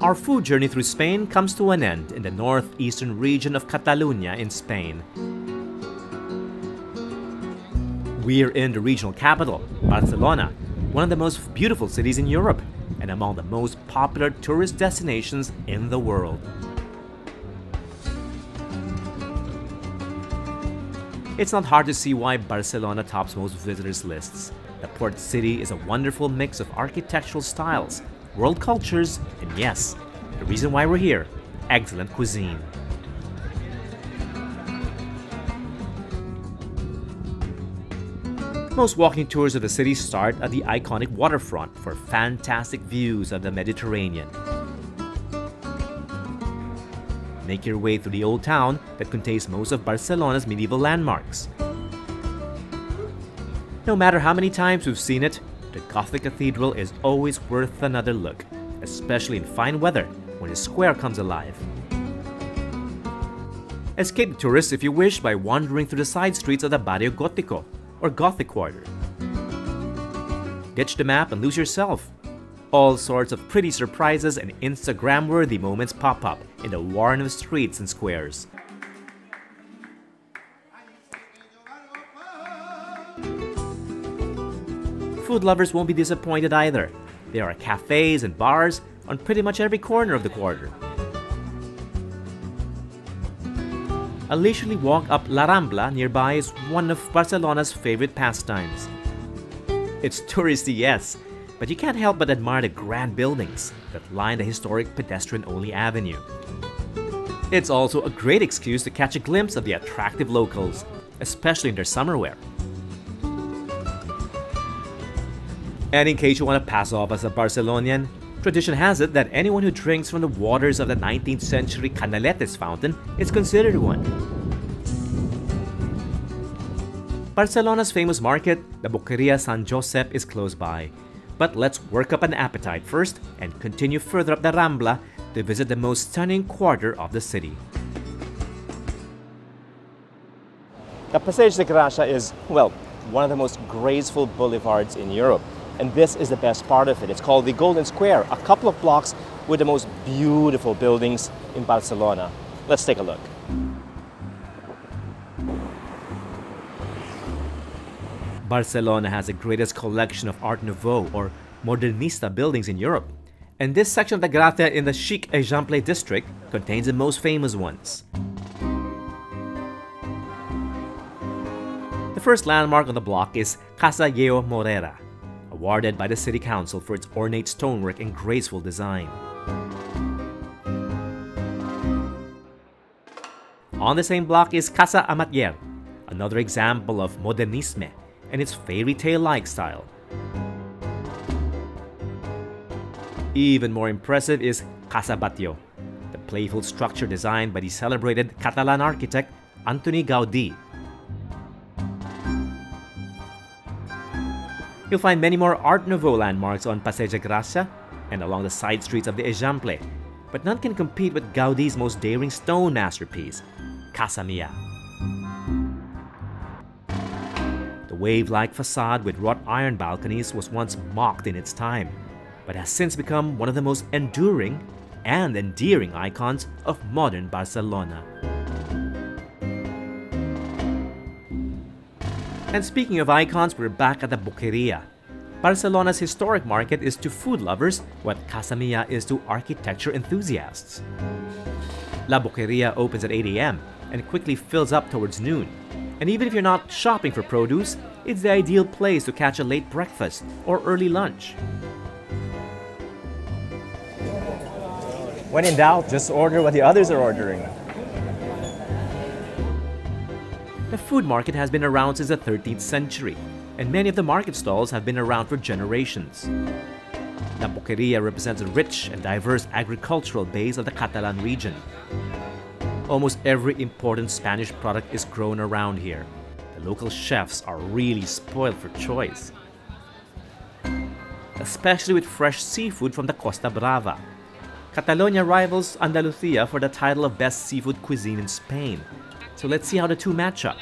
Our food journey through Spain comes to an end in the northeastern region of Catalonia in Spain. We're in the regional capital, Barcelona, one of the most beautiful cities in Europe and among the most popular tourist destinations in the world. It's not hard to see why Barcelona tops most visitors' lists. The port city is a wonderful mix of architectural styles, world cultures, and yes, the reason why we're here, excellent cuisine. Most walking tours of the city start at the iconic waterfront for fantastic views of the Mediterranean. Make your way through the old town that contains most of Barcelona's medieval landmarks. No matter how many times we've seen it, the Gothic cathedral is always worth another look, especially in fine weather when the square comes alive. Escape the tourists if you wish by wandering through the side streets of the Barrio Gótico, or Gothic Quarter. Ditch the map and lose yourself. All sorts of pretty surprises and Instagram-worthy moments pop up in the warren of streets and squares. Food lovers won't be disappointed either. There are cafes and bars on pretty much every corner of the quarter. A leisurely walk up La Rambla nearby is one of Barcelona's favorite pastimes. It's touristy, yes, but you can't help but admire the grand buildings that line the historic pedestrian-only avenue. It's also a great excuse to catch a glimpse of the attractive locals, especially in their summer wear. And in case you want to pass off as a Barcelonian, tradition has it that anyone who drinks from the waters of the 19th century Canaletes fountain is considered one. Barcelona's famous market, the Boqueria San Josep, is close by. But let's work up an appetite first and continue further up the Rambla to visit the most stunning quarter of the city. The Passeig de Gràcia is, well, one of the most graceful boulevards in Europe. And this is the best part of it. It's called the Golden Square, a couple of blocks with the most beautiful buildings in Barcelona. Let's take a look. Barcelona has the greatest collection of Art Nouveau or Modernista buildings in Europe. And this section of the Gracia in the chic Eixample district contains the most famous ones. The first landmark on the block is Casa Yeo Morera, awarded by the City Council for its ornate stonework and graceful design. On the same block is Casa Amatller, another example of Modernisme and its fairy tale-like style. Even more impressive is Casa Batlló, the playful structure designed by the celebrated Catalan architect Antoni Gaudí. You'll find many more Art Nouveau landmarks on Passeig de Gràcia and along the side streets of the Eixample, but none can compete with Gaudí's most daring stone masterpiece, Casa Mia. The wave-like facade with wrought iron balconies was once mocked in its time, but has since become one of the most enduring and endearing icons of modern Barcelona. And speaking of icons, we're back at the Boqueria. Barcelona's historic market is to food lovers what Casa Mia is to architecture enthusiasts. La Boqueria opens at 8 a.m. and quickly fills up towards noon. And even if you're not shopping for produce, it's the ideal place to catch a late breakfast or early lunch. When in doubt, just order what the others are ordering. The food market has been around since the 13th century, and many of the market stalls have been around for generations. La Boqueria represents a rich and diverse agricultural base of the Catalan region. Almost every important Spanish product is grown around here. The local chefs are really spoiled for choice, especially with fresh seafood from the Costa Brava. Catalonia rivals Andalusia for the title of best seafood cuisine in Spain. So let's see how the two match up.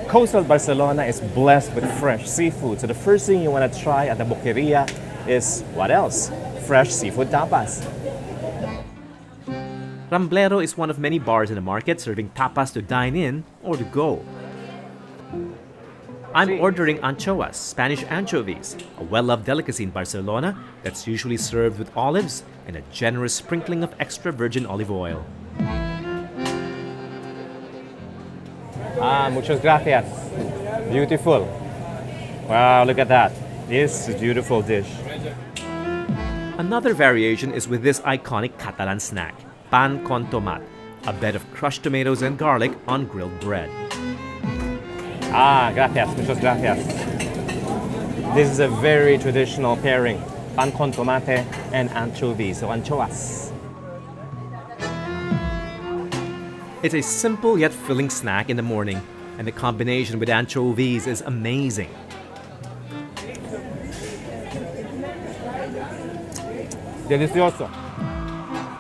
Coastal Barcelona is blessed with fresh seafood. So the first thing you want to try at the Boqueria is what else? Fresh seafood tapas. Ramblero is one of many bars in the market serving tapas to dine in or to go. I'm ordering anchoas, Spanish anchovies, a well-loved delicacy in Barcelona that's usually served with olives and a generous sprinkling of extra virgin olive oil. Muchas gracias. Beautiful. Wow, look at that. This is a beautiful dish. Another variation is with this iconic Catalan snack, pan con tomat, a bed of crushed tomatoes and garlic on grilled bread. Gracias. Muchas gracias. This is a very traditional pairing. Pan con tomate and anchovies, so anchoas. It's a simple yet filling snack in the morning, and the combination with anchovies is amazing. Delicioso.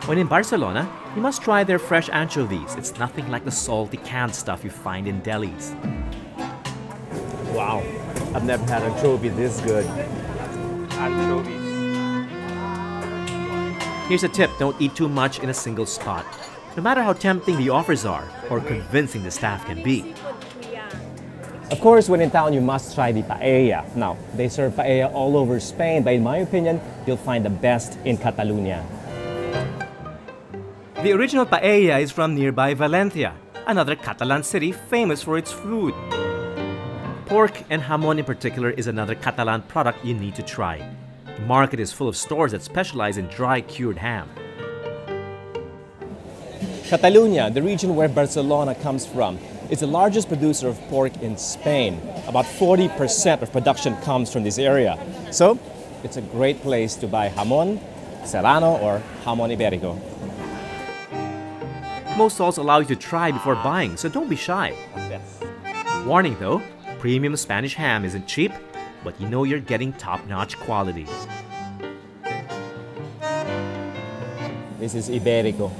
When in Barcelona, you must try their fresh anchovies. It's nothing like the salty canned stuff you find in delis. Wow, I've never had anchovy this good. Anchovies. Here's a tip, don't eat too much in a single spot, no matter how tempting the offers are or convincing the staff can be. Of course, when in town, you must try the paella. Now, they serve paella all over Spain, but in my opinion, you'll find the best in Catalonia. The original paella is from nearby Valencia, another Catalan city famous for its food. Pork and jamon in particular is another Catalan product you need to try. The market is full of stores that specialize in dry cured ham. Catalonia, the region where Barcelona comes from, is the largest producer of pork in Spain. About 40% of production comes from this area. So, it's a great place to buy jamon, serrano, or jamon ibérico. Most stalls allow you to try before buying, so don't be shy. Yes. Warning though, premium Spanish ham isn't cheap, but you know you're getting top-notch quality. This is ibérico.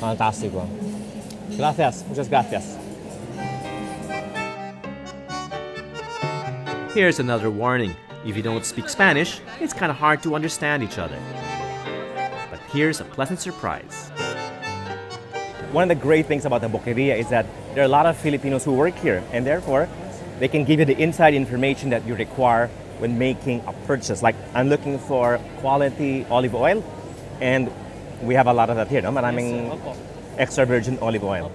Fantástico. Gracias, muchas gracias. Here's another warning. If you don't speak Spanish, it's kind of hard to understand each other. But here's a pleasant surprise. One of the great things about the Boqueria is that there are a lot of Filipinos who work here, and therefore they can give you the inside information that you require when making a purchase. Like, I'm looking for quality olive oil, and we have a lot of that here, no? Maraming extra virgin olive oil.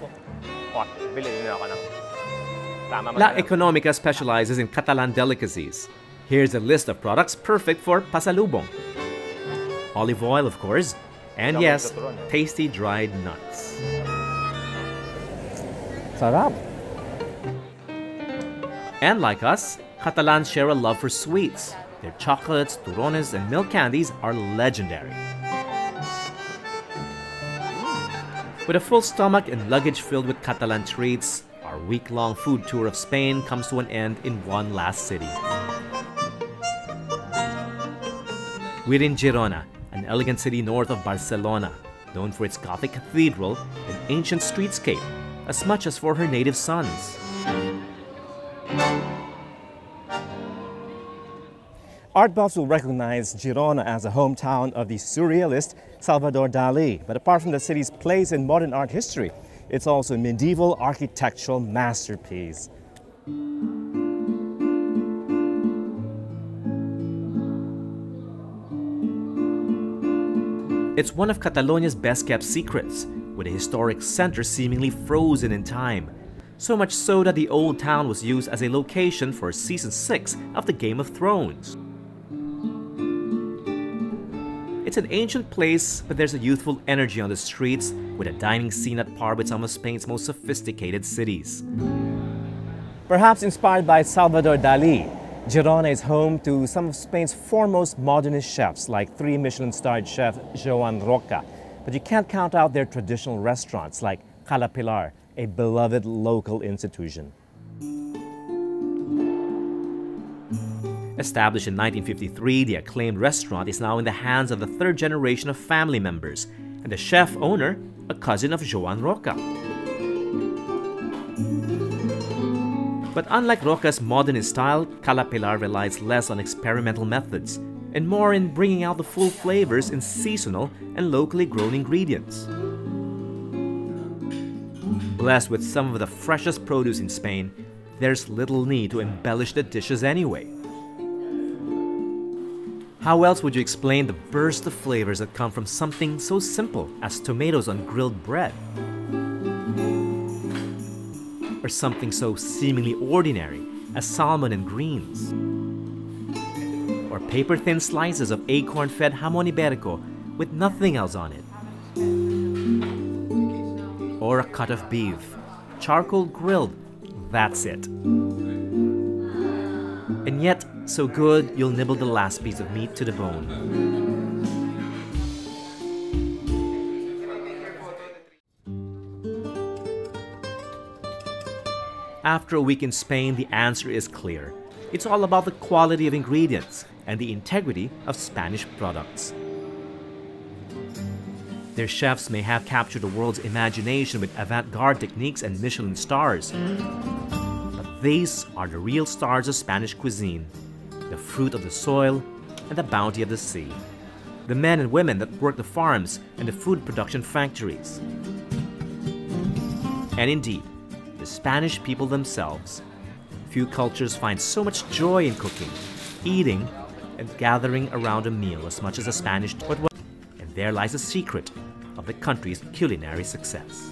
La Economica specializes in Catalan delicacies. Here's a list of products perfect for pasalubong. Olive oil, of course, and yes, tasty dried nuts. Sarap. And like us, Catalans share a love for sweets. Their chocolates, turrones, and milk candies are legendary. With a full stomach and luggage filled with Catalan treats, our week-long food tour of Spain comes to an end in one last city. We're in Girona, an elegant city north of Barcelona, known for its Gothic cathedral and ancient streetscape, as much as for her native sons. Art buffs will recognize Girona as a hometown of the surrealist Salvador Dali. But apart from the city's place in modern art history, it's also a medieval architectural masterpiece. It's one of Catalonia's best-kept secrets, with a historic center seemingly frozen in time. So much so that the old town was used as a location for Season 6 of the Game of Thrones. It's an ancient place, but there's a youthful energy on the streets, with a dining scene at par with some of Spain's most sophisticated cities. Perhaps inspired by Salvador Dali, Girona is home to some of Spain's foremost modernist chefs, like 3 Michelin-starred chef Joan Roca. But you can't count out their traditional restaurants, like Cala Pilar, a beloved local institution. Established in 1953, the acclaimed restaurant is now in the hands of the 3rd generation of family members, and the chef owner, a cousin of Joan Roca. But unlike Roca's modernist style, Cala Pilar relies less on experimental methods and more in bringing out the full flavors in seasonal and locally grown ingredients. Blessed with some of the freshest produce in Spain, there's little need to embellish the dishes anyway. How else would you explain the burst of flavors that come from something so simple as tomatoes on grilled bread? Or something so seemingly ordinary as salmon and greens? Or paper-thin slices of acorn-fed jamon iberico with nothing else on it? Or a cut of beef, charcoal grilled, that's it. And yet, so good you'll nibble the last piece of meat to the bone. After a week in Spain, the answer is clear. It's all about the quality of ingredients and the integrity of Spanish products. Their chefs may have captured the world's imagination with avant-garde techniques and Michelin stars, but these are the real stars of Spanish cuisine, the fruit of the soil and the bounty of the sea, the men and women that work the farms and the food production factories. And indeed, the Spanish people themselves. Few cultures find so much joy in cooking, eating, and gathering around a meal as much as the Spanish do. And there lies the secret of the country's culinary success.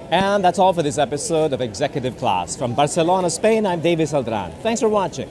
And that's all for this episode of Executive Class. From Barcelona, Spain, I'm David Saldran. Thanks for watching.